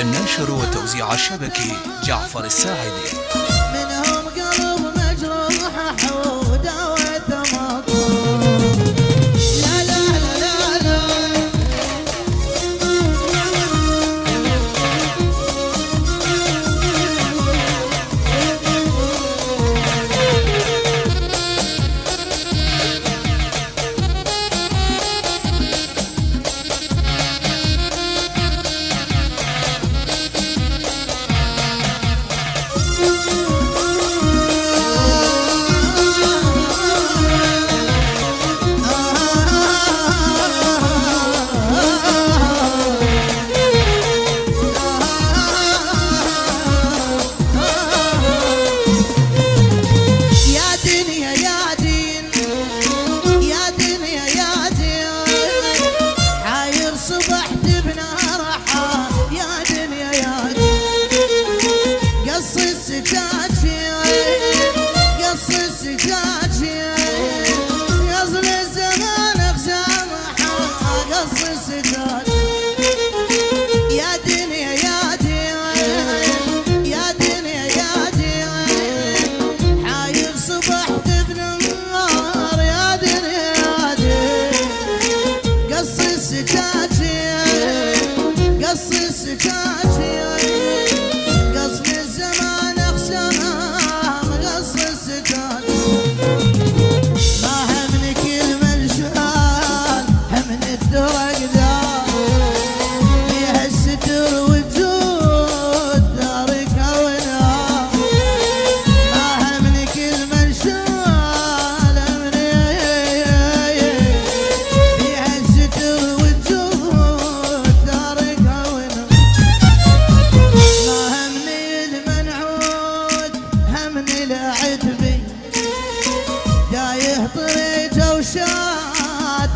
الناشر والتوزيع الشبكي جعفر الساعدي. منهم قلب مجروح ودعوته مطلوب. لا لا لا لا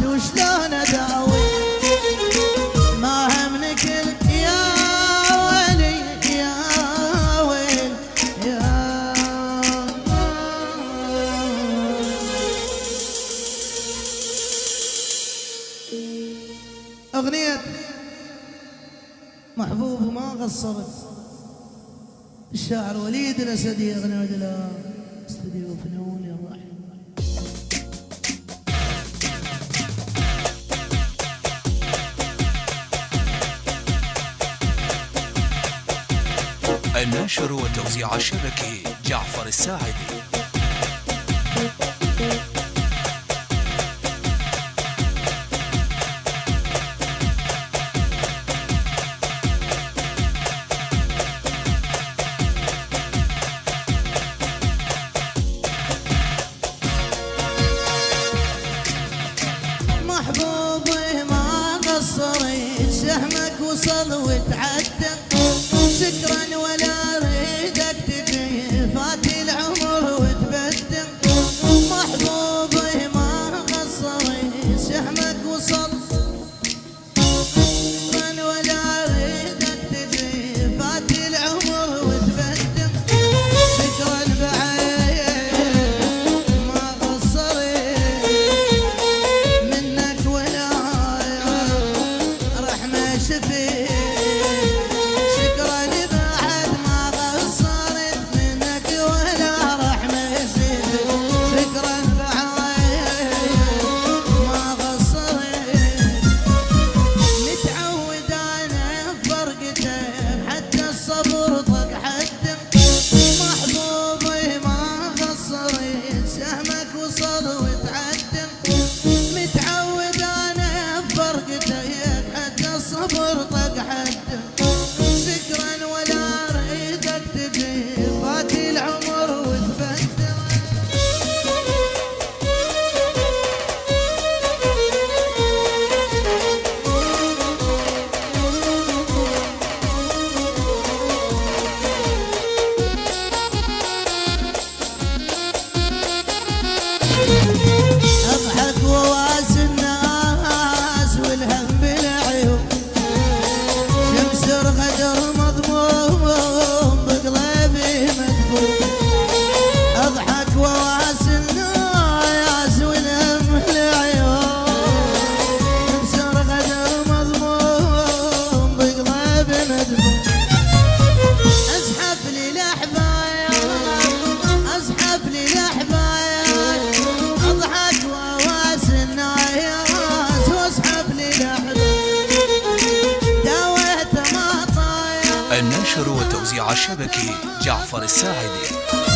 وشلون اداوي ما همنك يا ولي يا ويل يا اغنية محبوب ما قصرت الشاعر وليد الاسدي اغنية له استديو فنون يا راحل. الناشر والتوزيع الشبكي جعفر الساعدي. محبوبي ما قصرت سهمك وصل وتعدى شكرا ولا اريدك تجي فات العمر وتبدل. محبوبي ما قصرت سهمك وصل شكرا ولا اريدك تجي فات العمر وتبدل. شكرا بعيد ما قصرت منك ولا رحمة شفيت. اضحك وواسي الناس والهم بالعيون شمس النشر والتوزيع الشبكي جعفر الساعدي.